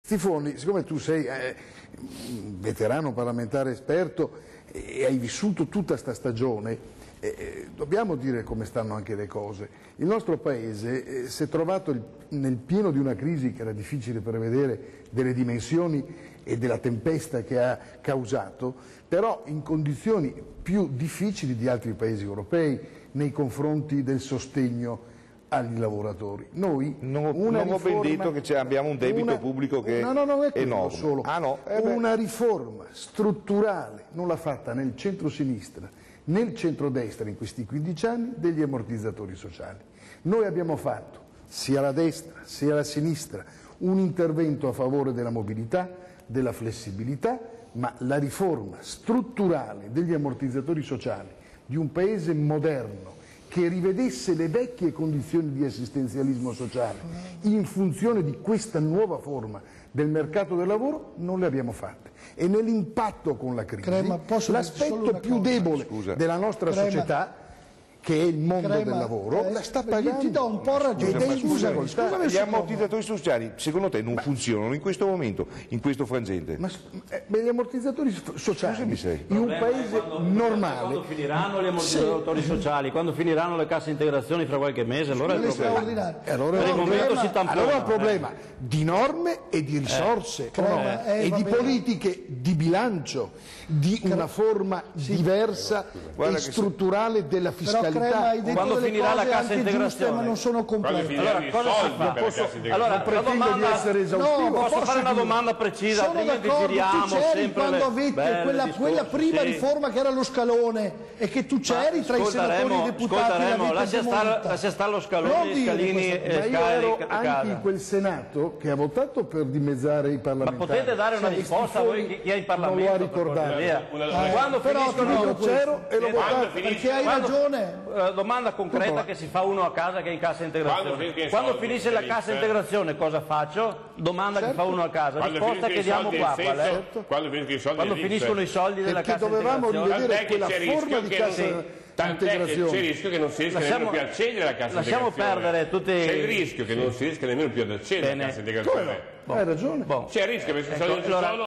Stifoni, siccome tu sei un veterano parlamentare esperto e hai vissuto tutta questa stagione, dobbiamo dire come stanno anche le cose. Il nostro Paese si è trovato nel pieno di una crisi che era difficile prevedere, delle dimensioni e della tempesta che ha causato, però in condizioni più difficili di altri paesi europei nei confronti del sostegno agli lavoratori. Noi non ho ben detto che abbiamo un debito pubblico che è enorme. Solo. Una riforma strutturale non l'ha fatta né il centro-sinistra né il centrodestra in questi 15 anni degli ammortizzatori sociali. Noi abbiamo fatto, sia la destra sia la sinistra, un intervento a favore della mobilità, della flessibilità, ma la riforma strutturale degli ammortizzatori sociali di un paese moderno che rivedesse le vecchie condizioni di assistenzialismo sociale in funzione di questa nuova forma del mercato del lavoro, non le abbiamo fatte. E nell'impatto con la crisi, l'aspetto più debole della nostra società, che è il mondo del lavoro, la sta pagando. Ti do un po' ragione. Scusami, gli ammortizzatori sociali, secondo te, non funzionano in questo momento, in questo frangente? Ma gli ammortizzatori sociali, in un paese normale... Quando finiranno gli ammortizzatori sociali, quando finiranno le casse integrazioni fra qualche mese, allora è il problema. Allora è un problema di norme e di risorse, e di politiche di bilancio, di una forma diversa e strutturale della fiscalità. Quando finirà la cassa integrazione, ma non sono complete. Allora cosa si fa? Allora, posso fare una domanda precisa? Sono d'accordo, tu c'eri quando avete quella prima riforma che era lo scalone e che tu c'eri tra i senatori e i deputati. Lascia stare lo scalone, Scalini e ma io ero anche in quel Senato che ha votato per dimezzare i parlamentari. Ma potete dare una risposta a voi chi è in Parlamento? Non lo ha ricordato. Quando finiscono io c'ero e l'ho votato. Perché hai ragione. Domanda concreta che si fa uno a casa che è in cassa integrazione. Quando finisce la cassa integrazione cosa faccio? Domanda che fa uno a casa. Risposta che diamo qua. Quando finiscono i soldi della cassa integrazione. Dovevamo rivedere quella forma di cassa integrazione. C'è il rischio che non si riesca nemmeno più a accedere alla cassa integrazione. Lasciamo perdere tutti. C'è il rischio che non si riesca nemmeno più ad accedere alla cassa integrazione. Hai ragione. C'è il rischio perché sono